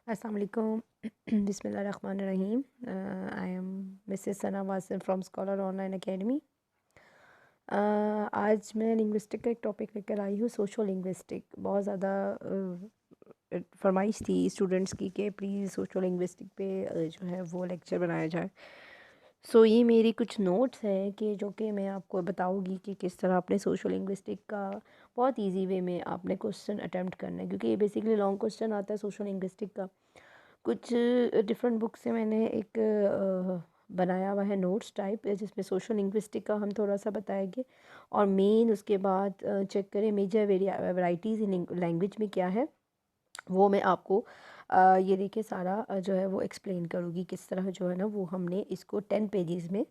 अस्सलाम वालेकुम बिस्मिल्लाहिर्रहमानिर्रहीम। I am Mrs Sana Wasim from scholar online academy. आज मैं लिंग्विस्टिक का एक टॉपिक लेकर आई हूँ, सोशल लिंग्विस्टिक। बहुत ज़्यादा फरमाइश थी स्टूडेंट्स की कि प्लीज़ सोशल लिंग्विस्टिक पे जो है वो लेक्चर बनाया जाए। ये मेरी कुछ नोट्स हैं कि जो कि मैं आपको बताऊंगी कि किस तरह अपने सोशल लिंग्विस्टिक का बहुत इजी वे में आपने क्वेश्चन अटेम्प्ट करना है, क्योंकि ये बेसिकली लॉन्ग क्वेश्चन आता है सोशल लिंग्विस्टिक का। कुछ डिफरेंट बुक से मैंने एक बनाया हुआ है नोट्स टाइप, जिसमें सोशल लिंग्विस्टिक का हम थोड़ा सा बताएंगे और मेन उसके बाद चेक करें मेजर वैरायटीज़ इन लैंग्वेज में क्या है। वो मैं आपको ये देखिए सारा जो है वो एक्सप्लेन करूँगी किस तरह जो है ना वो हमने इसको 10 पेजेस में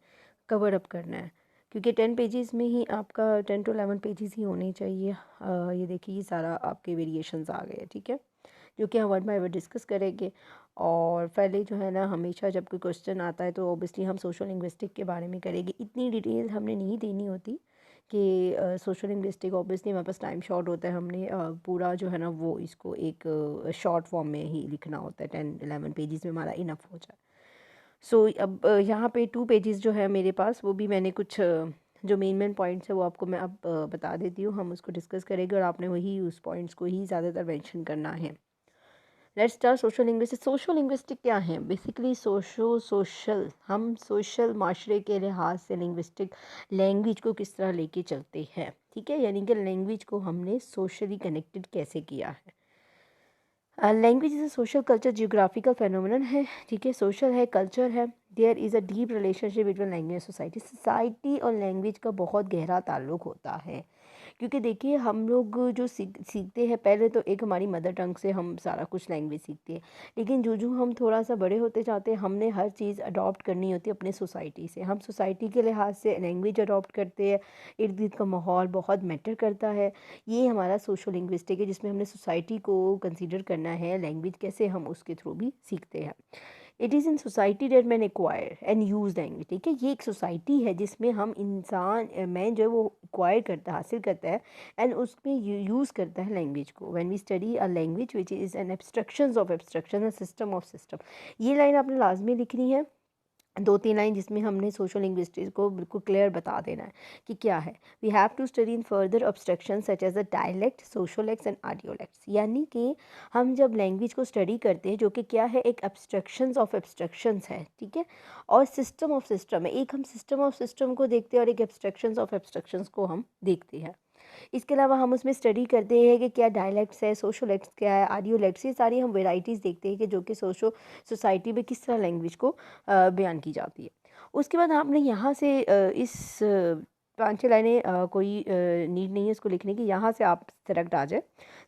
कवर अप करना है, क्योंकि 10 पेजेस में ही आपका 10 to 11 पेजेस ही होने चाहिए। ये देखिए ये सारा आपके वेरिएशंस आ गए, ठीक है, जो कि हम वर्ड बाय वर्ड डिस्कस करेंगे। और पहले जो है ना हमेशा जब कोई क्वेश्चन आता है तो ऑब्वियसली हम सोशल लिंग्विस्टिक के बारे में करेंगे। इतनी डिटेल हमने नहीं देनी होती कि सोशल लिंग्विस्टिक ऑब्वियसली हमारे पास टाइम शॉर्ट होता है, हमने पूरा जो है ना वो इसको एक शॉर्ट फॉर्म में ही लिखना होता है, 10-11 पेजेस में हमारा इनफ हो जाए। अब यहाँ पे 2 पेजेस जो है मेरे पास, वो भी मैंने कुछ जो मेन पॉइंट्स है वो आपको मैं अब बता देती हूँ। हम उसको डिस्कस करेंगे और आपने वही उस पॉइंट्स को ही ज़्यादातर मेंशन करना है। Let's start social linguistic. Social linguistic क्या है? बेसिकली सोशल हम सोशल माशरे के लिहाज से लिंग्विस्टिक लैंग्वेज को किस तरह लेके चलते हैं, ठीक है, यानी कि लैंग्वेज को हमने सोशली कनेक्टेड कैसे किया है। Language is a social culture geographical phenomenon है, ठीक है, सोशल है, कल्चर है। There is a deep relationship between language society. Society और लैंग्वेज का बहुत गहरा ताल्लुक होता है, क्योंकि देखिए हम लोग जो सीखते हैं, पहले तो एक हमारी मदर टंग से हम सारा कुछ लैंग्वेज सीखते हैं, लेकिन जो जो हम थोड़ा सा बड़े होते जाते हैं हमने हर चीज़ अडॉप्ट करनी होती है अपने सोसाइटी से। हम सोसाइटी के लिहाज से लैंग्वेज अडॉप्ट करते हैं, इर्द गिर्द का माहौल बहुत मैटर करता है। ये हमारा सोशल लिंग्विस्टिक है, जिसमें हमने सोसाइटी को कंसीडर करना है, लैंग्वेज कैसे हम उसके थ्रू भी सीखते हैं। It is in society that man acquire and use language, ठीक है, ये एक सोसाइटी है जिसमें हम इंसान मैन जो है वो एक्वायर करता है, हासिल करता है एंड उसमें यूज़ करता है लैंग्वेज को। When we study a language which is an abstractions of abstraction, system of system. ये लाइन आपने लाजमी लिखनी है, 2-3 लाइन, जिसमें हमने सोशल लिंग्विस्टिक्स को बिल्कुल क्लियर बता देना है कि क्या है। We have to study in further abstraction such as a dialect, sociolects and idiolects. यानी कि हम जब लैंग्वेज को स्टडी करते हैं, जो कि क्या है, एक एब्स्ट्रक्शंस ऑफ एब्स्ट्रक्शंस है, ठीक है, और सिस्टम ऑफ सिस्टम है। एक हम सिस्टम ऑफ सिस्टम को देखते हैं और एक एब्स्ट्रक्शंस ऑफ एब्स्ट्रक्शंस को हम देखते हैं। इसके अलावा हम उसमें स्टडी करते हैं कि क्या डायलेक्ट्स है, सोशोलेक्ट्स क्या है, आडियोलेक्ट्स, ये सारी हम वेराइटीज़ देखते हैं कि जो कि सोसाइटी में किस तरह लैंग्वेज को बयान की जाती है। उसके बाद आपने यहाँ से इस 5-6 लाइनें कोई नीड नहीं है इसको लिखने की, यहाँ से आप सेलेक्ट आ जाए।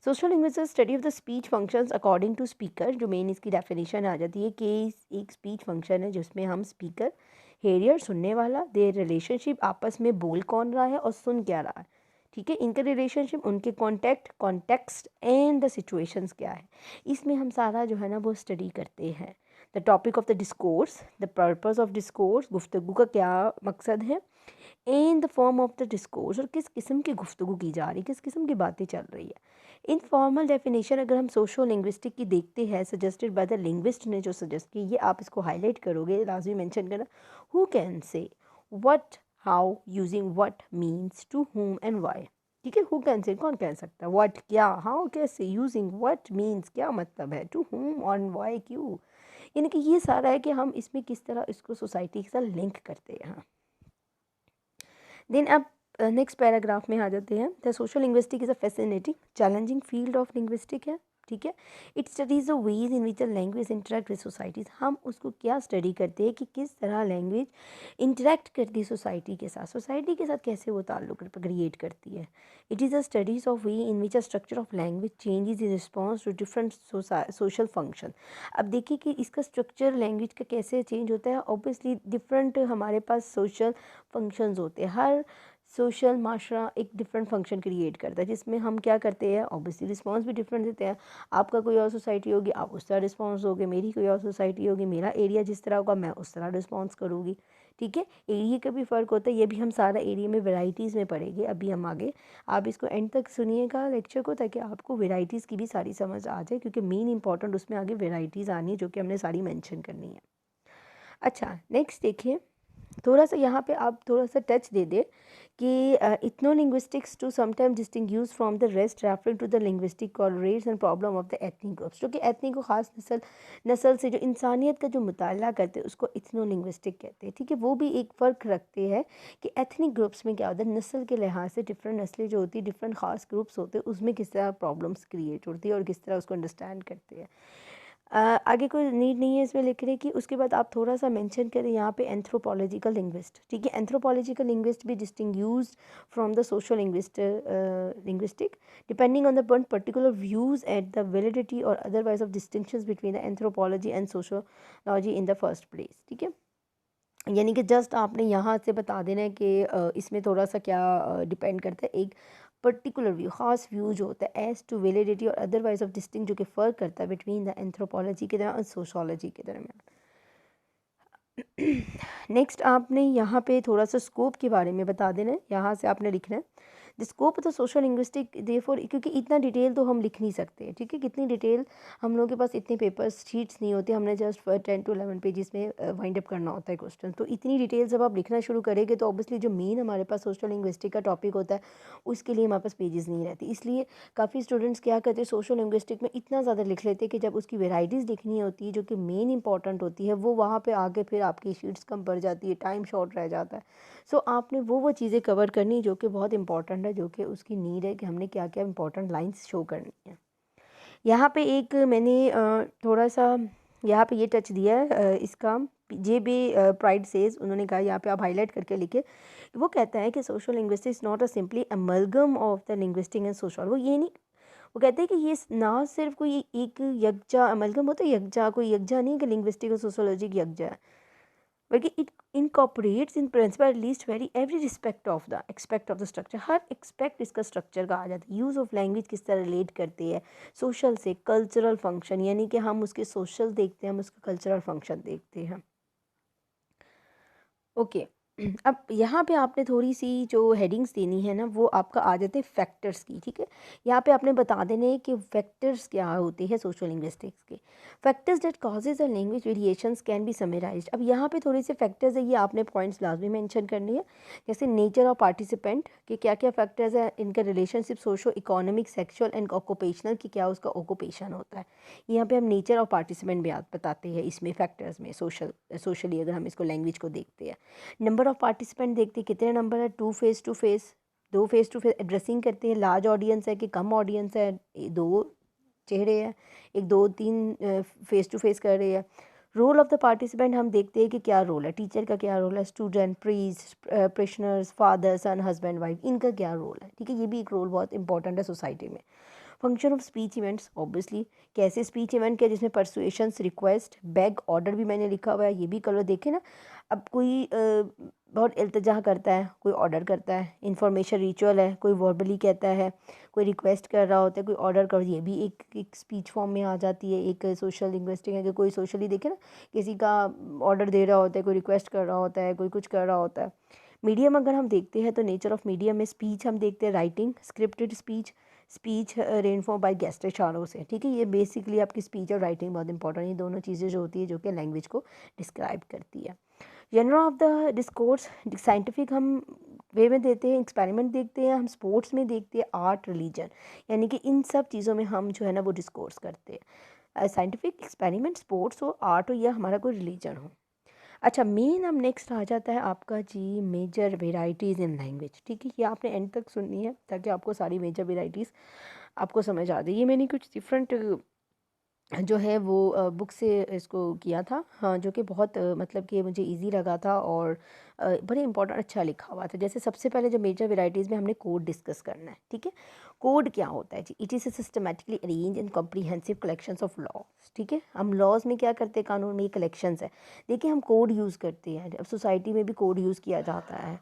Social language study of the speech functions according to speaker. जो मेन इसकी डेफिनेशन आ जाती है कि एक स्पीच फंक्शन है जिसमें हम स्पीकर, हेरियर सुनने वाला, देयर रिलेशनशिप आपस में बोल कौन रहा है और सुन क्या रहा है, ठीक है, इनका रिलेशनशिप, उनके कॉन्टेक्स्ट एंड द सिचुएशंस क्या है, इसमें हम सारा जो है ना वो स्टडी करते हैं। The topic of the discourse, the purpose of discourse, गुफ्तगू का क्या मकसद है, and the form of the discourse, और किस किस्म की गुफ्तगू की जा रही है, किस किस्म की बातें चल रही है। इनफॉर्मल डेफिनेशन अगर हम सोशल लिंग्विस्टिक की देखते हैं, सजेस्टेड बाय द लिंग्विस्ट ने जो सजेस्ट की, ये आप इसको हाईलाइट करोगे, लाजमी मेंशन करना। Who can say, what, how, using what, means, to whom and why, ठीक है, हु कैन से कौन कह सकता है, व्हाट क्या, हाउ कैसे, यूजिंग व्हाट मीन्स क्या मतलब है, टू whom और वाई क्यों, यानी कि ये सारा है कि हम इसमें किस तरह इसको सोसाइटी के साथ लिंक करते हैं। देन अब नेक्स्ट पैराग्राफ में आ जाते हैं। The social linguistic is a fascinating challenging field of linguistic है, ठीक है। It studies the ways in which a language interact with societies. हम उसको क्या स्टडी करते हैं कि किस तरह लैंग्वेज इंटरेक्ट करती है सोसाइटी के साथ कैसे वो ताल्लुक क्रिएट करती है। It is a studies of way in which a structure of language changes in response to different social function. अब देखिए कि इसका स्ट्रक्चर लैंग्वेज का कैसे चेंज होता है। ऑब्वियसली डिफरेंट हमारे पास सोशल फंक्शंस होते हैं, हर सोशल माशरा एक डिफरेंट फंक्शन क्रिएट करता है, जिसमें हम क्या करते हैं, ऑब्वियसली रिस्पॉन्स भी डिफरेंट देते हैं। आपका कोई और सोसाइटी होगी, आप उस तरह रिस्पॉन्स दोगे, मेरी कोई और सोसाइटी होगी, मेरा एरिया जिस तरह होगा मैं उस तरह रिस्पॉन्स करूँगी। ठीक है, एरिया का भी फ़र्क होता है, ये भी हम सारा एरिया में वेराइटीज़ में पढ़ेंगे अभी हम आगे। आप इसको एंड तक सुनिएगा लेक्चर को, ताकि आपको वेराइटीज़ की भी सारी समझ आ जाए, क्योंकि मेन इंपॉर्टेंट उसमें आगे वेराइटीज़ आनी है, जो कि हमने सारी मेंशन करनी है। अच्छा, नेक्स्ट देखिए, थोड़ा सा यहाँ पे आप थोड़ा सा टच दे दे कि ethno linguistics to sometime distinguish from the rest referring to the linguistic correlates and problem of the ethnic groups, जो कि एथनिक को खास नस्ल से जो इंसानियत का जो मुताला करते हैं उसको इथनो लिंग्विस्टिक कहते हैं। ठीक है, वो भी एक फ़र्क रखते हैं कि एथनिक ग्रुप्स में क्या होता है, नस्ल के लिहाज से डिफरेंट नस्लें जो होती है, डिफरेंट ख़ास ग्रुप्स होते हैं, उसमें किस तरह प्रॉब्लम्स क्रिएट होती है और किस तरह उसको अंडरस्टैंड करते हैं। आगे कोई नीड नहीं है इसमें लिखने की। उसके बाद आप थोड़ा सा मेंशन करें यहाँ पे एंथ्रोपोलॉजिकल लिंग्विस्ट। ठीक है, एंथ्रोपोलॉजिकल लिंग्विस्ट भी distinguished from the social linguistic depending on the particular views at the validity और otherwise of distinctions between the anthropology and sociology in the first place. ठीक है, यानी कि जस्ट आपने यहाँ से बता देना है कि इसमें थोड़ा सा क्या डिपेंड करता है, एक पर्टिकुलर व्यू, ख़ास व्यू जो होता है एज टू वैलिडिटी और अदरवाइज ऑफ डिस्टिंग, जो कि फ़र्क करता है बिटवीन द एंथ्रोपोलॉजी के दरमियान और सोशोलॉजी के दरमियान। नेक्स्ट आपने यहाँ पे थोड़ा सा स्कोप के बारे में बता देना है, यहाँ से आपने लिखना है the scope of the social linguistic therefore, क्योंकि इतना डिटेल तो हम लिख नहीं सकते। ठीक है, कितनी डिटेल, हम लोगों के पास इतने पेपर्स शीट्स नहीं होते, हमने जस्ट 10 to 11 पेजेस में वाइंड अप करना होता है क्वेश्चन। तो इतनी डिटेल जब आप लिखना शुरू करेंगे तो ऑब्वियसली जो मेन हमारे पास सोशल लिंग्विस्टिक का टॉपिक होता है उसके लिए हमारे पास पेजेस नहीं रहती। इसलिए काफ़ी स्टूडेंट्स क्या करते हैं, सोशल लिंग्विस्टिक में इतना ज़्यादा लिख लेते हैं कि जब उसकी वेराइटीज़ लिखनी होती है जो कि मेन इंपॉर्टेंट होती है, वो वहाँ पर आगे फिर आपकी शीट्स कम पड़ जाती है, टाइम शॉर्ट रह जाता है। सो आपने वो चीज़ें कवर करनी जो कि बहुत इंपॉर्टेंट है, जो कि उसकी नीड है कि हमने क्या क्या इंपॉर्टेंट लाइंस शो करनी है। यहाँ पे एक मैंने थोड़ा सा यहाँ पे ये टच दिया है इसका जे बी प्राइड सेज, उन्होंने कहा यहाँ पे आप हाईलाइट करके लिखे। वो कहता है कि social linguistics not a simply amalgam of the linguistic and social. वो ये नहीं, वो कहते हैं कि ये ना सिर्फ कोई एक यकजा अमलगम होता है, यकजा कोई यकजा नहीं कि लिंग्विस्टिक और सोशोलॉजी की यकजा है, बल्कि it incorporates in principle at least very every respect of the aspect of the structure. हर एक्सपेक्ट इसका स्ट्रक्चर का आ जाता है। यूज़ ऑफ लैंग्वेज किस तरह रिलेट करती है सोशल से, कल्चरल फंक्शन, यानी कि हम उसके सोशल देखते हैं, हम उसका कल्चरल फंक्शन देखते हैं। ओके, अब यहाँ पे आपने थोड़ी सी जो हेडिंग्स देनी है ना, वो आपका आ जाते हैं फैक्टर्स की। ठीक है, यहाँ पे आपने बता देने कि फैक्टर्स क्या होते हैं सोशल लिंग्विस्टिक्स के। Factors that causes a language variations can be summarised. अब यहाँ पे थोड़े से फैक्टर्स है, ये आपने पॉइंट्स लाजमी मेंशन करनी है, जैसे नेचर ऑफ पार्टिसिपेंट के क्या क्या फैक्टर्स है, इनका relationship socio economic sexual and occupational की क्या उसका ऑक्यूपेशन होता है। यहाँ पे हम नेचर ऑफ पार्टिसिपेंट भी बताते हैं इसमें फैक्टर्स में, सोशली अगर हम इसको लैंग्वेज को देखते हैं। नंबर ऑफ़ पार्टिसिपेंट देखते हैं, कितने नंबर है, दो फेस टू फेस एड्रेसिंग करते हैं, लार्ज ऑडियंस है कि कम ऑडियंस है, दो चेहरे हैं, एक दो तीन फेस टू फेस कर रहे हैं। रोल ऑफ़ द पार्टिसिपेंट हम देखते हैं कि क्या रोल है, टीचर का क्या रोल है, स्टूडेंट, प्रीस्ट, प्रेशनर्स, फादर, सन, हस्बैंड, वाइफ, इनका क्या रोल है। ठीक है, ये भी एक रोल बहुत इंपॉर्टेंट है सोसाइटी में। Function of speech events, obviously कैसे स्पीच इवेंट क्या, जिसमें परसुएशंस, रिक्वेस्ट, बैग, ऑर्डर भी मैंने लिखा हुआ है, ये भी कलर देखे ना। अब कोई बहुत इल्तिजा करता है, कोई ऑर्डर करता है, इंफॉर्मेशन रिचुअल है, कोई वर्बली कहता है, कोई रिक्वेस्ट कर रहा होता है, कोई ऑर्डर कर, ये भी एक स्पीच फॉर्म में आ जाती है। एक सोशल लिंग्विस्टिक है कि कोई सोशली देखे ना, किसी का ऑर्डर दे रहा होता है, कोई रिक्वेस्ट कर रहा होता है, कोई कुछ कर रहा होता है। मीडियम अगर हम देखते हैं तो नेचर ऑफ मीडियम में स्पीच हम देखते हैं, writing, scripted speech reinforce by guest इशारों से। ठीक है, ये बेसिकली आपकी स्पीच और राइटिंग बहुत इंपॉर्टेंट है, ये दोनों चीज़ें जो होती है जो कि लैंग्वेज को डिस्क्राइब करती है। General of the discourse, scientific हम वे में देते हैं, एक्सपेरिमेंट देखते हैं, हम स्पोर्ट्स में देखते हैं, आर्ट, रिलीजन, यानी कि इन सब चीज़ों में हम जो है ना वो डिस्कोर्स करते हैं। साइंटिफिक, एक्सपेरिमेंट, स्पोर्ट्स हो, आर्ट हो या हमारा कोई रिलीजन हो। अच्छा, मेन अब नेक्स्ट आ जाता है आपका जी मेजर वेराइटीज़ इन लैंग्वेज। ठीक है, ये आपने एंड तक सुननी है ताकि आपको सारी मेजर वेराइटीज़ आपको समझ आ जाए। ये मैंने कुछ डिफरेंट जो है वो बुक से इसको किया था, हाँ, जो कि बहुत मतलब कि मुझे इजी लगा था और बड़े इंपॉर्टेंट अच्छा लिखा हुआ था। जैसे सबसे पहले जो मेजर वेराइटीज़ में हमने कोड डिस्कस करना है। ठीक है, कोड क्या होता है जी, it is a systematically arrange and comprehensive collections of laws. ठीक है, हम लॉज में क्या करते हैं, कानून में ये कलेक्शंस है। देखिए, हम कोड यूज़ करते हैं, अब सोसाइटी में भी कोड यूज़ किया जाता है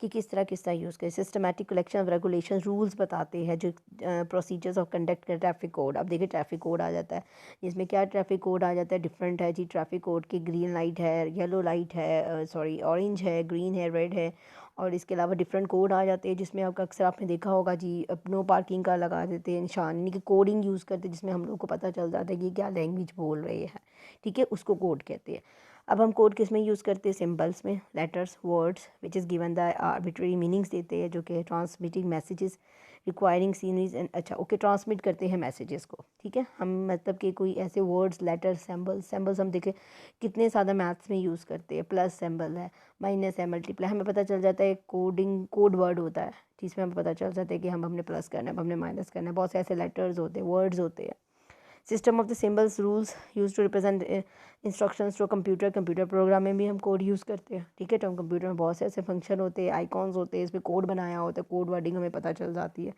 कि किस तरह यूज़ करें। Systematic collection of regulation rules बताते हैं, जो प्रोसीजर्स ऑफ कंडक्ट का ट्रैफिक कोड। अब देखिए ट्रैफिक कोड आ जाता है, इसमें क्या ट्रैफिक कोड आ जाता है, डिफरेंट है जी। ट्रैफिक कोड की ग्रीन लाइट है, येलो लाइट है, सॉरी ऑरेंज है, ग्रीन है, रेड है, और इसके अलावा डिफरेंट कोड आ जाते हैं जिसमें आपका अक्सर आपने देखा होगा जी, नो पार्किंग का लगा देते हैं निशान, यानी कि कोडिंग यूज़ करते हैं जिसमें हम लोग को पता चल जाता है कि क्या लैंग्वेज बोल रहे हैं, ठीक है, उसको कोड कहते हैं। अब हम कोड किस में यूज़ करते हैं, सिंबल्स में, letters, words which is given the arbitrary meanings देते हैं, जो कि transmitting messages requiring series and, अच्छा ओके, ट्रांसमिट करते हैं मैसेजेस को, ठीक है। हम मतलब कि कोई ऐसे वर्ड्स, लेटर्स, सिंबल्स हम देखें कितने ज़्यादा मैथ्स में यूज़ करते हैं। प्लस सिंबल है, माइनस है, मल्टीप्लाई, हमें पता चल जाता है कोडिंग कोड वर्ड होता है जिसमें हमें पता चल जाता है कि हम हमने प्लस करना है, हमने माइनस करना है। बहुत से ऐसे लेटर्स होते हैं, वर्ड्स होते हैं। System of the symbols rules use to represent instructions to computer program में भी हम कोड यूज़ करते हैं, ठीक है। तो हम कंप्यूटर में बहुत से ऐसे फंक्शन होते हैं, आइकॉन्स होते हैं, इसमें कोड बनाया होता है, कोड वर्डिंग हमें पता चल जाती है।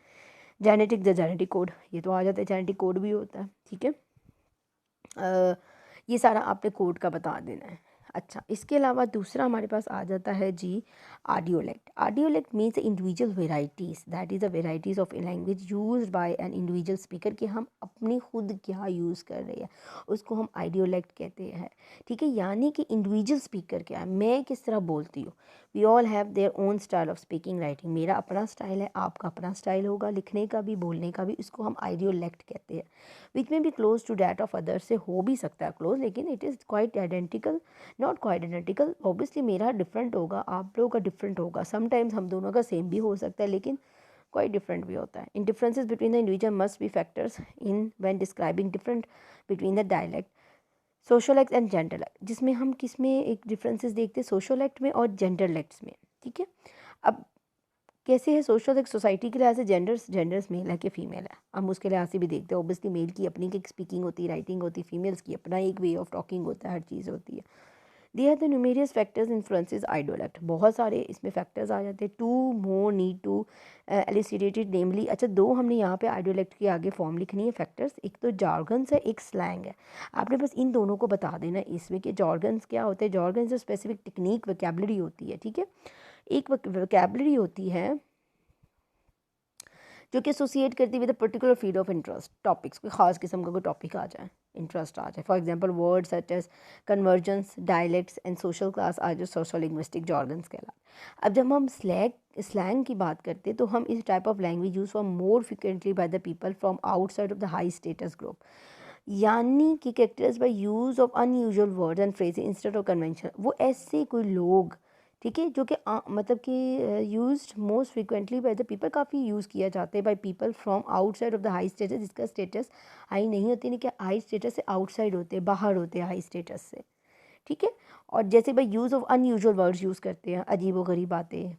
जेनेटिक कोड, ये तो आ जाता है, जेनेटिक कोड भी होता है, ठीक है। ये सारा आपने कोड का बता देना है। अच्छा, इसके अलावा दूसरा हमारे पास आ जाता है जी idiolect. Idiolect means individual varieties, that is the varieties of a language used by an individual speaker, कि हम अपनी खुद क्या यूज़ कर रहे हैं उसको हम आइडियोलेक्ट कहते हैं, ठीक है। यानी कि इंडिविजुअल स्पीकर क्या है, मैं किस तरह बोलती हूँ। We all have their own style of speaking writing, मेरा अपना स्टाइल है, आपका अपना स्टाइल होगा लिखने का भी, बोलने का भी, इसको हम आइडियोलेक्ट कहते हैं। विच में भी close to that of others, से हो भी सकता है क्लोज, लेकिन it is quite identical, not quite identical. Obviously मेरा डिफरेंट होगा, आप लोगों का डिफरेंट होगा, समटाइम्स हम दोनों का सेम भी हो सकता है, लेकिन क्वाइट डिफरेंट भी होता है। In differences between the individual must be factors in when describing different between the dialect, social and genderlect, जिसमें हम किस में एक डिफरेंसेस देखते हैं, सोशल एक्ट में और जेंडर एक्ट्स में, ठीक है। अब कैसे है सोशल, एक सोसाइटी के लिहाज से जेंडर्स मेल है कि फीमेल है, हम उसके लिहाज से भी देखते हैं। ऑब्वियसली मेल की अपनी की स्पीकिंग होती है, राइटिंग होती है, फीमेल्स की अपना एक वे ऑफ टॉकिंग होता है, हर चीज़ होती है। They are the numerous factors influences idiolect, बहुत सारे इसमें फैक्टर्स आ जाते हैं। Two more need to elucidated namely, अच्छा दो हमने यहाँ पे आइडियोलेक्ट के आगे फॉर्म लिखनी है फैक्टर्स, एक तो जॉर्गन्स है, एक स्लैंग है। आपने बस इन दोनों को बता देना इसमें कि जॉर्गन्स क्या होते हैं। जॉर्गन्स स्पेसिफिक टेक्निक वोकैबुलरी होती है, ठीक है। एक वोकैबुलरी होती है जो कि एसोसिएट करती with a particular field of interest, topics, कोई खास किस्म का कोई टॉपिक आ जाए, इंटरेस्ट आ जाए। For example words such as convergence, dialects and social class आज जो सोशल लिंग्विस्टिक जॉर्गन्स कहलाते। अब जब हम स्लैंग की बात करते हैं तो हम इस type of language use for more frequently bye the people from outside of the high status group, यानी कि characters by use of unusual words and phrases instead of convention. वो ऐसे कोई लोग, ठीक है, जो कि मतलब कि used most frequently bye the people, काफ़ी यूज़ किया जाता है by people from outside of the high status, जिसका स्टेटस हाई नहीं होती, नहीं कि हाई स्टेटस से आउटसाइड होते हैं, बाहर होते हैं हाई स्टेटस से, ठीक है। और जैसे भाई use of unusual words use करते हैं, अजीब व गरीब बातें,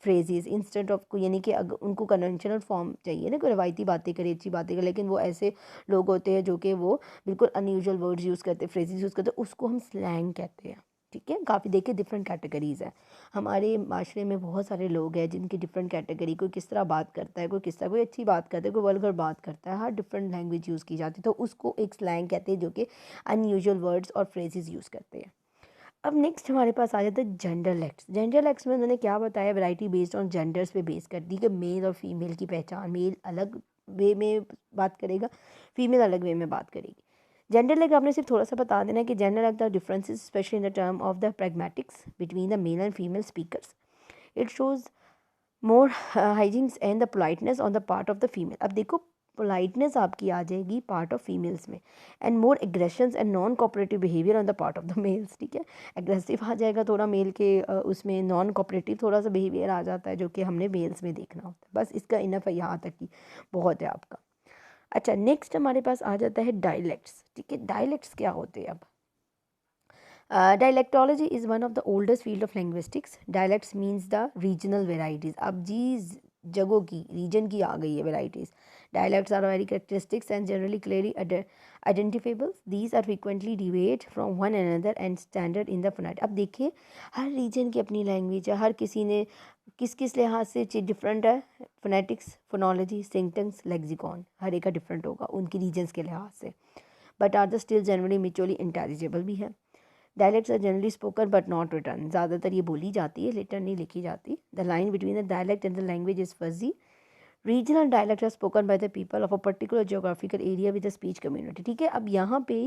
फ्रेजेस इंस्टेंट ऑफ को, यानी कि अगर उनको कन्वेंशनल फॉर्म चाहिए ना, कोई रवायती बातें करे, अच्छी बातें करे, लेकिन वो ऐसे लोग होते हैं जो कि वो बिल्कुल अनयूजुअल वर्ड्स यूज़ करते हैं, फ्रेजेस यूज़ करते हैं, उसको हम स्लैंग कहते हैं, ठीक है। काफ़ी देखिए डिफरेंट कैटेगरीज़ है हमारे माशरे में, बहुत सारे लोग हैं जिनकी डिफरेंट कैटेगरी, कोई किस तरह बात करता है, कोई किस तरह, कोई अच्छी बात करता है, कोई वल्गर बात करता है, हर डिफरेंट लैंग्वेज यूज़ की जाती है, तो उसको एक स्लैंग कहते हैं जो कि अनयूजुअल वर्ड्स और फ्रेजेस यूज़ करते हैं। अब नेक्स्ट हमारे पास आ जाता है जेंडर लेक्ट्स। जेंडर लेक्ट्स में उन्होंने क्या बताया, वैरायटी बेस्ड ऑन जेंडर्स पे बेस कर दी कि मेल और फीमेल की पहचान, मेल अलग वे में बात करेगा, फीमेल अलग वे में बात करेगी। जेंडर लेग आपने सिर्फ थोड़ा सा बता देना है कि gender leg the differences specially in the term of the pragmatics between the male and female speakers, it shows more hygienes and the politeness on the part of the female. अब देखो पोलाइटनेस आपकी आ जाएगी part of females में, and more aggressions and non cooperative behaviour on the part of the mails, ठीक है। Aggressive आ जाएगा थोड़ा mail के उसमें, नॉन कोऑपरेटिव थोड़ा सा बिहेवियर आ जाता है जो कि हमने मेल्स में देखना होता है। बस इसका इनफ है, यहाँ तक ही बहुत है आपका। अच्छा नेक्स्ट हमारे पास आ जाता है डायलेक्ट्स, ठीक है। डायलेक्ट्स क्या होते हैं अब, dialectology is one of the oldest field of linguistics. Dialects means the regional varieties, अब जी जगहों की, रीजन की आ गई है varieties. Dialects are very characteristics and generally clearly identifiable, these are frequently deviate from one another and standard in the phonetic. अब देखिए हर रीजन की अपनी लैंग्वेज है, हर किसी ने किस किस लिहाज से डिफरेंट है, फोनेटिक्स, फोनोलॉजी, सिंटेक्स, लेक्सिकॉन, हर एक का डिफरेंट होगा उनकी रीजन्स के लिहाज से, but are the still generally mutually intelligible भी है। Dialects are generally spoken but not written, ज़्यादातर ये बोली जाती है, रिटन नहीं लिखी जाती. The line between the dialect and the language is fuzzy. Regional dialect are spoken by the people of a particular geographical area with a speech community. ठीक है, अब यहाँ पे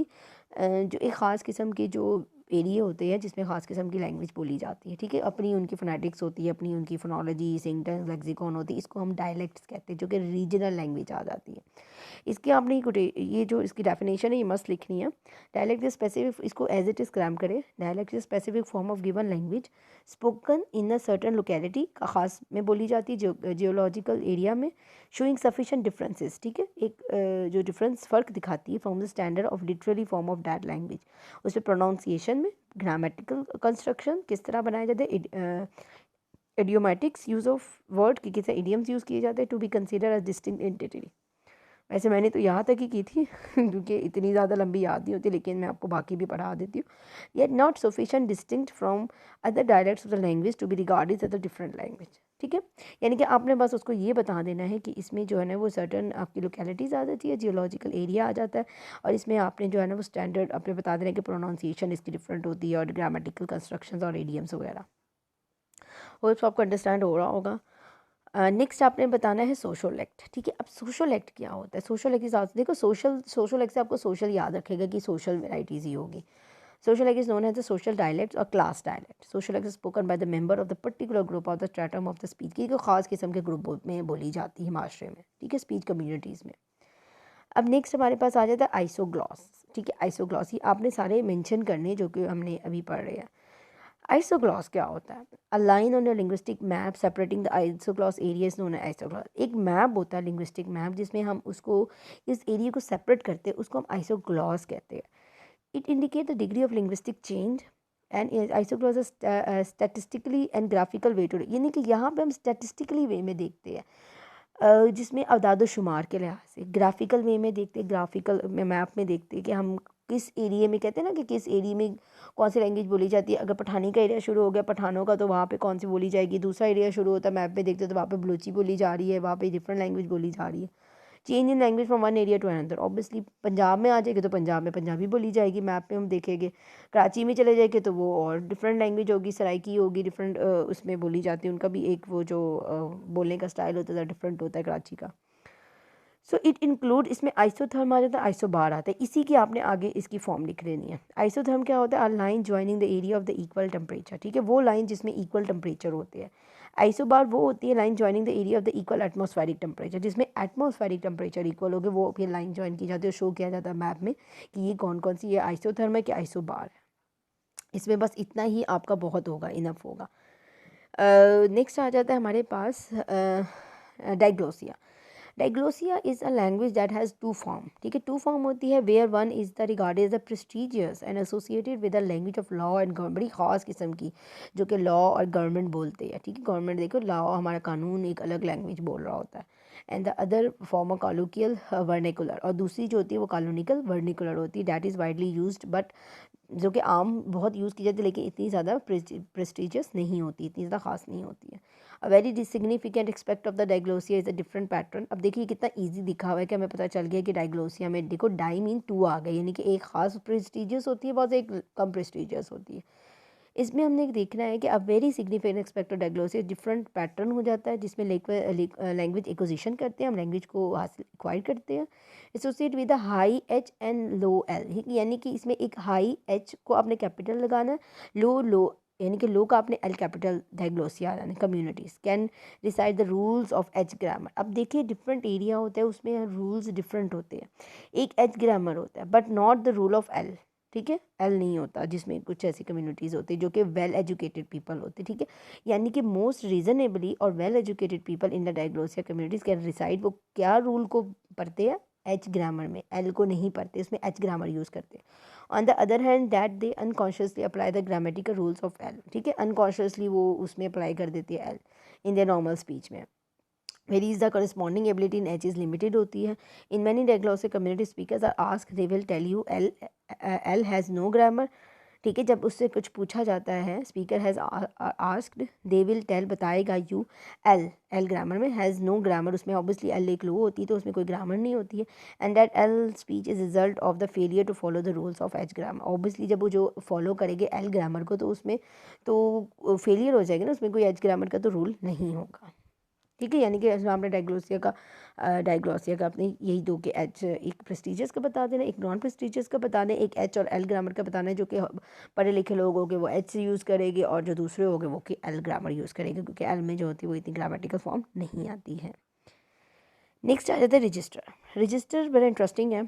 जो एक ख़ास किस्म के जो एरिया होते हैं जिसमें ख़ास किस्म की लैंग्वेज बोली जाती है. ठीक है, अपनी उनकी फोनेटिक्स होती है, अपनी उनकी फोनोलॉजी, सिंटेक्स, लेक्सिकॉन होती है, इसको हम डायलेक्ट्स कहते हैं, जो कि रीजनल लैंग्वेज आ जाती है. इसकी आपने ये जो इसकी डेफिनेशन है ये मस्त लिखनी है. डायलेक्ट इज स्पेसिफिक, इसको एज इट इज क्रैम करें. Dialect is specific form of given language spoken in a certain locality, का खास में बोली जाती है जियोलॉजिकल एरिया में, शोइंग सफिशेंट डिफरेंसेस. ठीक है, एक जो डिफरेंस फ़र्क दिखाती है from the standard of literally form of that language. उस पर प्रोनाउंसिएशन में, ग्रामेटिकल कंस्ट्रक्शन किस तरह बनाए जाते हैं, इडियोमेटिक्स यूज़ ऑफ वर्ड कि किस इडियम्स यूज़ किए जाते हैं to be consider as distinct entity. वैसे मैंने तो यहाँ तक ही की थी क्योंकि इतनी ज़्यादा लंबी याद नहीं होती, लेकिन मैं आपको बाकी भी पढ़ा देती हूँ. Yet not sufficient distinct from other dialects of the language to be regarded as a different language. ठीक है, यानी कि आपने बस उसको ये बता देना है कि इसमें जो है ना वो सर्टन आपकी लोकेलिटीज़ आ जाती है, जियोलॉजिकल एरिया आ जाता है, और इसमें आपने जो है ना वो स्टैंडर्ड आपने बता देना है कि प्रोनाउंसिएशन इसकी डिफरेंट होती है और ग्रामेटिकल कंस्ट्रक्शंस और इडियम्स वगैरह. होप्स आपको अंडरस्टैंड हो रहा होगा. नेक्स्ट आपने बताना है सोशल एक्ट. ठीक है, अब सोशल एक्ट क्या होता है? सोशल एक्ट के साथ देखो, सोशल एक्ट से आपको सोशल याद रखेगा कि सोशल वेराइटीज़ ही होगी. Sociolect is known as the social dialect और class dialect. Sociolect is spoken by the member of the particular group of the stratum of the speech, की खास किस्म के ग्रुप में बोली जाती है माशरे में. ठीक है, स्पीच कम्युनिटीज़ में. अब नेक्स्ट हमारे पास आ जाता है आइसोग्लॉस. ठीक है, आइसोग्लॉस ये आपने सारे मेंशन करने जो कि हमने अभी पढ़ रहे हैं. आइसोग्लॉस क्या होता है? A line on a linguistic map separating the isogloss area is known as isogloss. एक मैप होता है, लिंग्विस्टिक मैप, जिसमें हम उसको इस एरिया को सेपरेट करते हैं, उसको हम आइसोग्लॉस कहते हैं. It indicate the degree of linguistic change and isogloss statistically and graphical way to, यानी कि यहाँ पे हम स्टैटिस्टिकली वे में देखते हैं, जिसमें अदाद शुमार के लिहाज से. ग्राफिकल वे में देखते हैं, ग्राफिकल में मैप में देखते हैं कि हम किस एरिया में, कहते हैं ना कि किस एरिया में कौन सी लैंग्वेज बोली जाती है. अगर पठानी का एरिया शुरू हो गया पठानों का, तो वहाँ पे कौन सी बोली जाएगी. दूसरा एरिया शुरू होता है, मैप में देखते हैं तो वहाँ पे बलूची बोली जा रही है, वहाँ पे डिफरेंट लैंग्वेज बोली जा रही है. Change in language from one area to another. Obviously Punjab में आ जाएगी तो पंजाब में पंजाबी बोली जाएगी, मैप में हम देखेंगे. कराची में चले जाएंगे तो वो और डिफरेंट लैंग्वेज होगी, सराइकी होगी, डिफरेंट उसमें बोली जाती है. उनका भी एक वो जो बोलने का स्टाइल होता है डिफरेंट होता है कराची का. सो इट इंक्लूड, इसमें आइसोथर्म आ जाता है, आइसोबार आता है. इसी की आपने आगे इसकी फॉर्म लिख लेनी है. आइसोथर्म क्या होता है? A line joining the area of the equal temperature. ठीक है, वो लाइन जिसमें इक्वल टेम्परेचर होते हैं. आइसोबार वो होती है line joining the area of the equal atmospheric temperature, जिसमें एटमॉस्फेरिक टेम्परेचर इक्वल हो गए, वो फिर लाइन ज्वाइन की जाती है, शो किया जाता है मैप में कि ये कौन कौन सी, ये आइसोथर्म है कि आइसोबार है. इसमें बस इतना ही आपका बहुत होगा, इनफ होगा. नेक्स्ट आ जाता है हमारे पास diglossia. Diglossia is a language that has two form. ठीक है, टू फॉर्म होती है. Where one is the regarded as the prestigious and associated with the language of law and government, बड़ी ख़ास किस्म की जो कि लॉ और गवर्नमेंट बोलते हैं. ठीक है, गवर्नमेंट देखो, लॉ हमारा कानून एक अलग लैंग्वेज बोल रहा होता है. And the other form of colloquial vernacular, और दूसरी जो होती है वो कॉलोनिकल वर्निकुलर होती है. That is widely used but, जो कि आम बहुत यूज़ की जाती है, लेकिन इतनी ज़्यादा प्रेस्टिजियस नहीं होती, इतनी ज़्यादा ख़ास नहीं होती है. A very significant aspect of the diglossia is a different pattern. अब देखिए कितना इजी दिखा हुआ है कि हमें पता चल गया कि डाइग्लोसिया में देखो डाई मीन टू आ गए, यानी कि एक ख़ास प्रेस्टिजियस होती है, बहुत एक कम प्रेस्टिजियस होती है. इसमें हमने देखना है कि अब very significant aspect of diglossia different pattern हो जाता है, जिसमें लैंग्वेज एक्विजिशन करते हैं, हम लैंग्वेज को हासिल एक्वायर करते हैं. Associate with high H and low L, यानी कि इसमें एक हाई एच को आपने कैपिटल लगाना है, लो लो यानी कि लो का आपने एल कैपिटल. डायग्लोसिया आ जाना. Communities can decide the rules of H grammar. अब देखिए डिफरेंट एरिया होता है, उसमें रूल्स डिफरेंट होते हैं. एक एच ग्रामर होता है but not the rule of L. ठीक है, एल नहीं होता, जिसमें कुछ ऐसी कम्युनिटीज़ होती है जो कि वेल एजुकेटेड पीपल होते हैं. ठीक है, यानी कि मोस्ट रीजनेबली और well educated people in the diglossia communities can reside. वो क्या रूल को पढ़ते हैं? एच ग्रामर में. एल को नहीं पढ़ते, इसमें एच ग्रामर यूज़ करते हैं. On the other hand that they unconsciously apply the grammatical rules of L. ठीक है, अनकॉन्शियसली वो उसमें अप्लाई कर देती है L in the normal speech में. Very is the corresponding ability in H is limited होती है. In many diglossic community speakers are ask, they will tell you L has no grammar. ठीक है, जब उससे कुछ पूछा जाता है, speaker has asked, they will tell, बताएगा यू, एल ग्रामर में, हैज़ नो ग्रामर, उसमें ऑब्वियसली एल एक लो होती है तो उसमें कोई ग्रामर नहीं होती है, and that L speech is result of the failure to follow the rules of H grammar. Obviously जब वो जो फॉलो करेंगे एल ग्रामर को तो उसमें तो फेलियर हो जाएगा ना, उसमें कोई एच ग्रामर का तो रूल नहीं होगा। ठीक है, यानी कि आपने डायग्लोसिया का अपने यही दो के एच, एक प्रेस्टिजियस का बता देना, एक नॉन प्रेस्टिजियस का बता दें, एक एच और एल ग्रामर का बताना है, जो कि पढ़े लिखे लोग होंगे वो एच से यूज़ करेंगे और जो दूसरे होंगे वो कि एल ग्रामर यूज़ करेंगे, क्योंकि एल में जो होती है वो इतनी ग्रामेटिकल फॉर्म नहीं आती है। नेक्स्ट आ जाता है रजिस्टर। रजिस्टर बड़ा इंटरेस्टिंग है।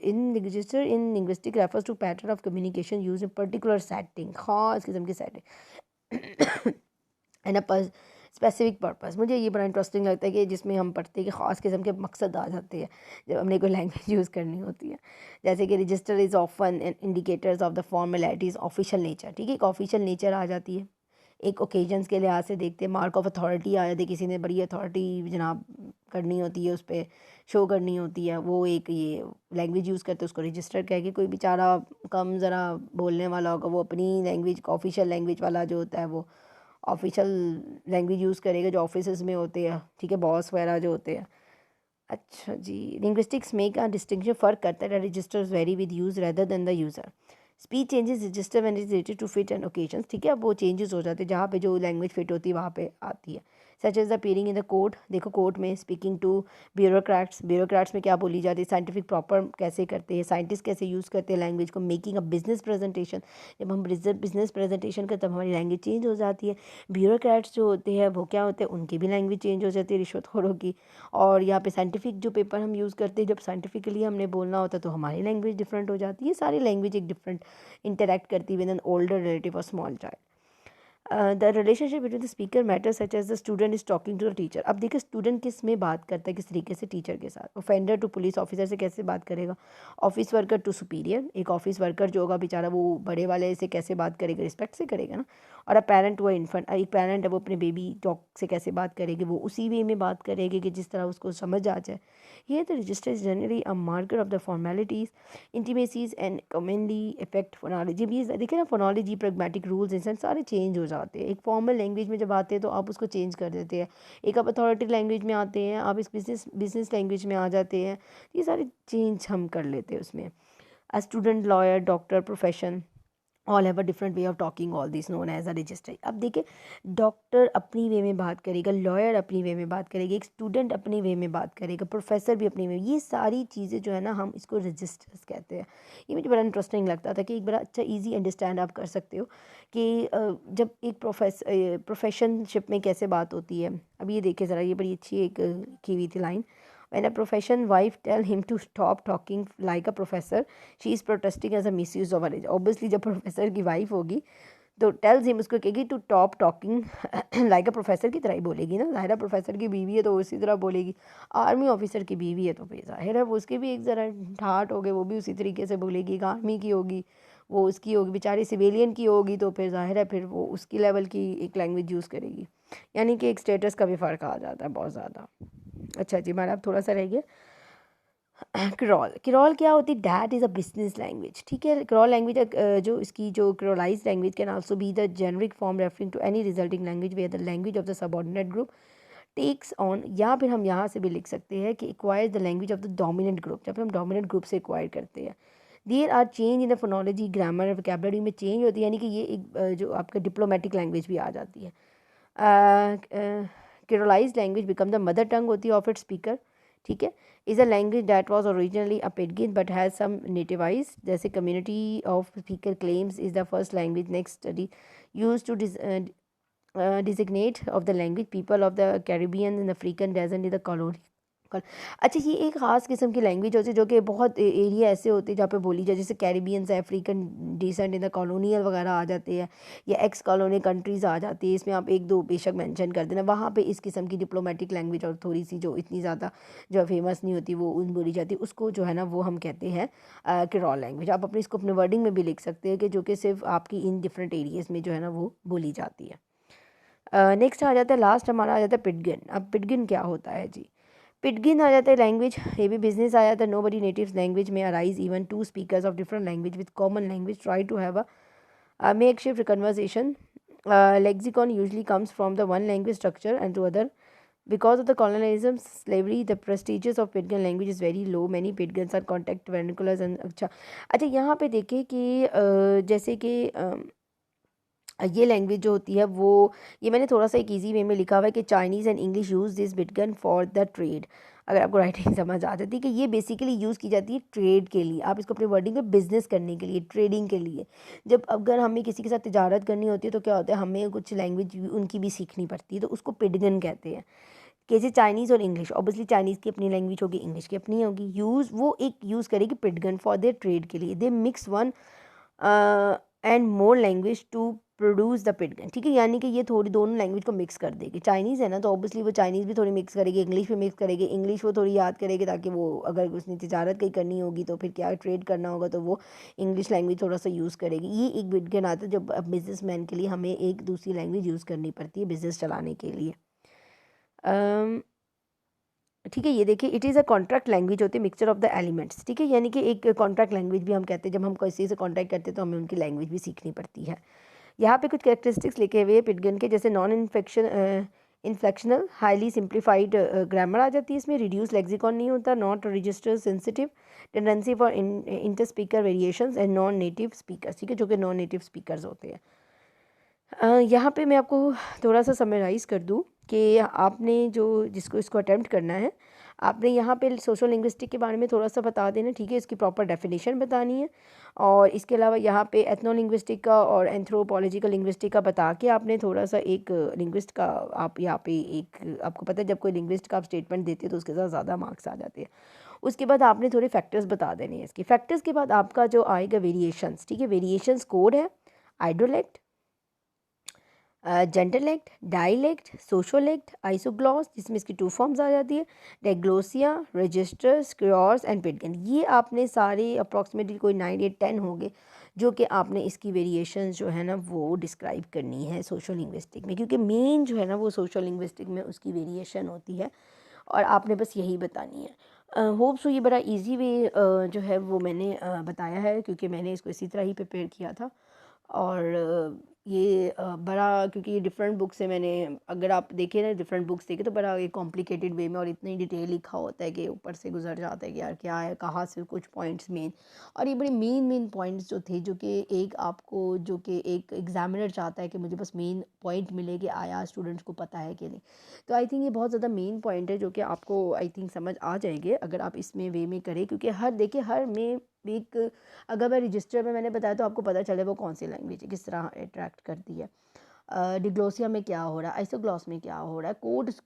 In register in linguistic refers to pattern of communication use in particular setting, ख़ास किस्म की setting and a specific purpose. मुझे ये बड़ा इंटरेस्टिंग लगता है कि जिसमें हम पढ़ते हैं कि ख़ास किस्म के मकसद आ जाते हैं जब हमने कोई लैंग्वेज यूज़ करनी होती है। जैसे कि register is often indicators of the formalities official nature. ठीक है, एक ऑफिशियल नेचर आ जाती है। एक ओकेजन्स के लिहाज से देखते हैं, मार्क ऑफ अथॉरिटी आ जाती है, किसी ने बड़ी अथॉरिटी जनाब करनी होती है, उस पर शो करनी होती है, वो एक ये लैंग्वेज यूज़ करते हैं, उसको रजिस्टर कह के। कोई बेचारा कम ज़रा बोलने वाला होगा वो अपनी लैंग्वेज ऑफिशियल लैंग्वेज वाला जो होता है वो ऑफिशियल लैंग्वेज यूज़ करेगा जो ऑफिस में होते हैं। ठीक है, बॉस वगैरह जो होते हैं। अच्छा जी, लिंग्विस्टिक्स में का डिस्टिंक्शन फ़र्क करता है, registers vary with use rather than the user. Speech changes register when is related to fit and occasion. ठीक है, अब वो चेंजेस हो जाते हैं जहाँ पे जो लैंग्वेज फिट होती है वहाँ पे आती है। Such as appearing in the court, देखो कोर्ट में स्पीकिंग टू ब्यूरोक्रेट्स में क्या बोली जाती है, साइंटिफिक प्रॉपर कैसे करते हैं, साइंटिस्ट कैसे यूज़ करते हैं लैंग्वेज को, मेकिंग अ बिजनेस प्रेजेंटेशन, जब हम बिजनेस प्रेजेंटेशन करते तब हमारी लैंग्वेज चेंज हो जाती है। ब्यूरोक्रेट्स जो होते हैं वो क्या होते हैं, उनकी भी लैंग्वेज चेंज हो जाती है रिश्वतखोरों की। और यहाँ पे साइंटिफिक जो पेपर हम यूज़ करते हैं, जब साइंटिफिकली हमने बोलना होता है तो हमारी लैंग्वेज डिफरेंट हो जाती है। सारी लैंग्वेज एक डिफरेंट इंटरैक्ट करती है विद एन ओल्डर रिलेटिव और small child. The relationship between the speaker matter such as the student is talking to the teacher. अब देखिए स्टूडेंट किस में बात करता है, किस तरीके से टीचर के साथ। ऑफेंडर टू पुलिस ऑफिसर से कैसे बात करेगा, ऑफिस वर्कर टू सुपीरियर, एक ऑफिस वर्कर जो होगा बेचारा वो बड़े वाले से कैसे बात करेगा, रिस्पेक्ट से करेगा ना। और अ पेरेंट हुआ इन्फेंट, एक पेरेंट है वो अपने बेबी डॉग से कैसे बात करेगी, वो उसी वे में बात करेगी कि जिस तरह उसको समझ आ जाए। ये the register is generally a marker of the formalities intimacies and commonly effect phonology. भी देखिए ना, फोनोलॉजी प्रैग्मेटिक रूल्स इन सारे चेंज हो जाते हैं। एक फॉर्मल लैंग्वेज में जब आते हैं तो आप उसको चेंज कर देते हैं, एक आप अथॉरिटी लैंग्वेज में आते हैं, आप इस बिजनेस लैंग्वेज में आ जाते हैं, ये सारे चेंज हम कर लेते हैं उसमें। A student, lawyer, doctor, profession all have a different way of talking, all this known as a register. अब देखिए डॉक्टर अपनी वे में बात करेगा, लॉयर अपनी वे में बात करेगी, एक स्टूडेंट अपनी वे में बात करेगा, प्रोफेसर भी अपनी वे। ये सारी चीज़ें जो है ना हम इसको रजिस्टर्स कहते हैं। ये मुझे बड़ा इंटरेस्टिंग लगता था कि एक बड़ा अच्छा ईजी अंडरस्टैंड आप कर सकते हो कि जब एक प्रोफेशनशिप में कैसे बात होती है। अब ये देखिए ज़रा, ये बड़ी अच्छी एक की हुई थी line. When a profession wife tell him to stop talking like a professor, she is protesting as a misuse of her age. Obviously जब प्रोफेसर की वाइफ होगी तो टेल्स हिम, उसको कहेगी to top talking like a professor की तरह ही बोलेगी ना। ज़ाहिर है प्रोफेसर की बीवी है तो उसी तरह बोलेगी। आर्मी ऑफिसर की बीवी है तो फिर ज़ाहिर है वो उसके भी एक ज़रा ठाट हो गए, वो भी उसी तरीके से बोलेगी। एक आर्मी की होगी वो उसकी होगी, बेचारी सिविलियन की होगी तो फिर ज़ाहिर है फिर वो उसकी लेवल की एक लैंग्वेज यूज़ करेगी। यानी कि एक स्टेटस का भी फ़र्क आ जाता है बहुत ज़्यादा। अच्छा जी, हमारा अब थोड़ा सा रह गया क्रोल क्या होती है, that is a business language. ठीक है, क्रोल लैंग्वेज जो इसकी जो creolize language can also be the generic form referring to any resulting language where the language of the subordinate group takes on, या फिर हम यहाँ से भी लिख सकते हैं कि acquire the language of the dominant group, जब हम डोमिनेंट ग्रुप से एक्वायर करते हैं। There are change in the phonology, grammar, vocabulary में चेंज होती है, यानी कि ये एक जो आपका डिप्लोमेटिक लैंग्वेज भी आ जाती है। Creolize language become the mother tongue होती है ऑफ इट स्पीकर। ठीक है, is a language that was originally a pidgin but has some nativize, जैसे community of speaker claims is the first language next study use to designate of the language people of the Caribbean and African descent in the colony। अच्छा, ये एक ख़ास किस्म की language होती है जो कि बहुत एरिया ऐसे होते हैं जहाँ पे बोली जाए, जैसे कैरिबियंस है, African descent in the colonial वगैरह आ जाते हैं, या एक्स कॉलोनी कंट्रीज़ आ जाती है। इसमें आप एक दो बेशक मेंशन कर देना, वहाँ पे इस किस्म की डिप्लोमेटिक लैंग्वेज और थोड़ी सी जो इतनी ज़्यादा जो फेमस नहीं होती वो उन बोली जाती है, उसको जो है ना वो हम कहते हैं क्रोल लैंग्वेज। आप अपनी इसको अपने वर्डिंग में भी लिख सकते हैं कि जो कि सिर्फ आपकी इन डिफरेंट एरियाज़ में जो है ना वो बोली जाती है। नेक्स्ट आ जाता है, लास्ट हमारा आ जाता है पिडगिन। अब पिडगिन क्या होता है जी, पिटगिन आ जाता है लैंग्वेज, ये भी बिजनेस आ जाता है। नो बडी नेटिव लैंग्वेज में arise even to speakers of different language with common language try to have a make shift conversation. Lexicon usually comes from the one language structure and to other. Because of the colonialism, slavery, the prestigious of Pidgin language is very low. Many Pidgins are contact vernaculars and अच्छा यहाँ पे देखें कि जैसे कि ये language जो होती है वो, ये मैंने थोड़ा सा एक इजी वे में लिखा हुआ है कि Chinese and English use this pidgin for the trade. अगर आपको राइटिंग समझ आ जाती है कि ये बेसिकली यूज़ की जाती है ट्रेड के लिए, आप इसको अपने वर्डिंग में बिजनेस करने के लिए, ट्रेडिंग के लिए। जब अगर हमें किसी के साथ तिजारत करनी होती है तो क्या होता है, हमें कुछ लैंग्वेज उनकी भी सीखनी पड़ती है, तो उसको पिटगन कहते हैं। कैसे चाइनीज़ और इंग्लिश, ऑब्वियसली चाइनीज़ की अपनी लैंग्वेज होगी, इंग्लिश की अपनी होगी, यूज़ वो एक यूज़ करेगी पिटगन फॉर देयर ट्रेड के लिए। They mix one and more language to produce the pidgin, ठीक है, यानी कि ये थोड़ी दोनों लैंग्वेज को मिक्स कर देगी। चाइनीज़ है ना, तो ऑब्वियसली वो चाइनीज़ भी थोड़ी मिक्स करेगी, इंग्लिश भी मिक्स करेगी, इंग्लिश वो थोड़ी याद करेगी ताकि वो अगर उसने तिजारत कहीं करनी होगी तो फिर क्या ट्रेड करना होगा तो वो इंग्लिश लैंग्वेज थोड़ा सा यूज़ करेगी। ये एक पिटगन आता है जब बिजनेस मैन के लिए हमें एक दूसरी लैंग्वेज यूज़ करनी पड़ती है बिजनेस चलाने के लिए। ठीक है, ये देखिए, it is a contract language होती है, मिक्सचर ऑफ द एलिमेंट्स, ठीक है, यानी कि एक कॉन्ट्रैक्ट लैंग्वेज भी हम कहते हैं, जब हम किसी से कॉन्ट्रैक्ट करते हैं तो हमें उनकी लैंग्वेज भी सीखनी पड़ती है। यहाँ पे कुछ कैरेक्टरिस्टिक्स लिखे हुए पिटगन के, जैसे नॉन इन्फ्लेक्शनल, हाईली सिंप्लीफाइड ग्रामर आ जाती है इसमें, रिड्यूस लेक्सिकॉन नहीं होता, not register sensitive, tendency for inter speaker variations and non native speakers, ठीक है, जो कि नॉन नेटिव स्पीकर्स होते हैं। यहाँ पे मैं आपको थोड़ा सा समराइज़ कर दूँ कि आपने जो जिसको इसको अटेम्प्ट करना है, आपने यहाँ पे सोशल लिंग्विस्टिक के बारे में थोड़ा सा बता देना, ठीक है, इसकी प्रॉपर डेफिनेशन बतानी है, और इसके अलावा यहाँ पे एथनो लिंग्विस्टिक का और एंथ्रोपोलॉजिकल लिंग्विस्टिक का बता के आपने थोड़ा सा एक लिंग्विस्ट का, आप यहाँ पे एक, आपको पता है जब कोई लिंग्विस्ट का आप स्टेटमेंट देते हो तो उसके साथ ज़्यादा मार्क्स आ जाते हैं। उसके बाद आपने थोड़े फैक्टर्स बता देने हैं इसके, फैक्टर्स के बाद आपका जो आएगा वेरिएशंस, ठीक है, वेरिएशंस कोड है, आइडियोलेक्ट, जेंटलेक्ट, डायलेक्ट, सोशोलेक्ट, आइसोग्लॉस, जिसमें इसकी 2 फॉर्म्स आ जाती है, डायग्लोसिया, रजिस्टर, स्क्रियोर्स एंड पिटगन। ये आपने सारे अप्रॉक्सीमेटली कोई 9 या 10 होंगे जो कि आपने इसकी वेरिएशंस जो है ना वो डिस्क्राइब करनी है सोशल लिंग्विस्टिक में, क्योंकि मेन जो है ना वो सोशल लिंग्विस्टिक में उसकी वेरिएशन होती है और आपने बस यही बतानी है। होप सो ये बड़ा इजी वे जो है वो मैंने बताया है, क्योंकि मैंने इसको इसी तरह ही प्रिपेयर किया था। और ये बड़ा, क्योंकि ये डिफरेंट बुक से मैंने, अगर आप देखें ना डिफरेंट बुक्स देखें तो बड़ा एक कॉम्प्लिकेटेड वे में और इतनी डिटेल लिखा होता है कि ऊपर से गुजर जाता है कि यार क्या है, कहाँ से कुछ पॉइंट्स मेन, और ये बड़े मेन पॉइंट्स जो थे, जो कि एक आपको, जो कि एक एग्जामिनर चाहता है कि मुझे बस मेन पॉइंट मिले कि आया स्टूडेंट्स को पता है कि नहीं। तो आई थिंक ये बहुत ज़्यादा मेन पॉइंट है जो कि आपको आई थिंक समझ आ जाएंगे अगर आप इसमें वे में करें, क्योंकि हर देखिए हर में एक, अगर मैं रजिस्टर में मैंने बताया तो आपको पता चले वो कौन सी लैंग्वेज है, किस तरह अट्रैक्ट करती है, डिग्लोसिया में क्या हो रहा है, आइसोग्लॉस में क्या हो रहा है,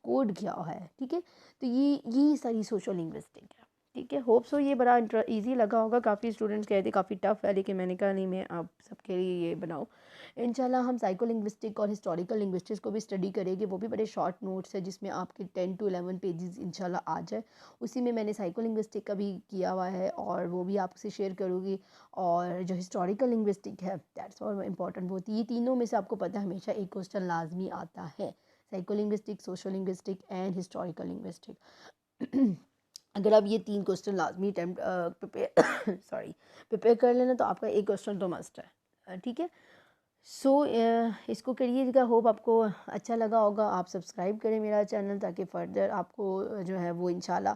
कोड क्या है, ठीक है। तो ये सारी सोशल लिंग्विस्टिक है, ठीक है। होप सो ये बड़ा इजी लगा होगा, काफ़ी स्टूडेंट्स कहते काफ़ी टफ है, लेकिन मैंने कहा नहीं, मैं आप सबके लिए ये बनाऊँ। इंशाल्लाह हम साइको लिंग्विस्टिक और हिस्टोरिकल लिंग्विस्टिक्स को भी स्टडी करेंगे, वो भी बड़े शॉर्ट नोट्स है जिसमें आपके 10 to 11 पेजेस इंशाल्लाह आ जाए। उसी में मैंने साइको लिंग्विस्टिक का भी किया हुआ है और वो भी आपसे शेयर करूँगी। और जो हिस्टोरिकल लिंग्विस्टिक है दैट्स और इम्पॉर्टेंट होती है, ये तीनों में से आपको पता है हमेशा एक क्वेश्चन लाजमी आता है, psycho linguistic, social linguistic and historical linguistic. अगर आप ये 3 क्वेश्चन लाजमी अटैम्प्ट प्रिपेयर प्रिपेयर कर लेना तो आपका एक क्वेश्चन तो मस्ट है, ठीक है। सो इसको करिएगा, होप आपको अच्छा लगा होगा। आप सब्सक्राइब करें मेरा चैनल ताकि फ़र्दर आपको जो है वो इंशाल्लाह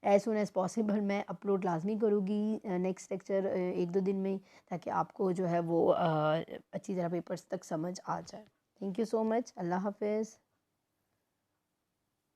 एज़ सून एज़ पॉसिबल मैं अपलोड लाजमी करूँगी नेक्स्ट लेक्चर 1-2 दिन में, ताकि आपको जो है वो अच्छी तरह पेपर्स तक समझ आ जाए। Thank you so much. अल्लाह हाफिज़।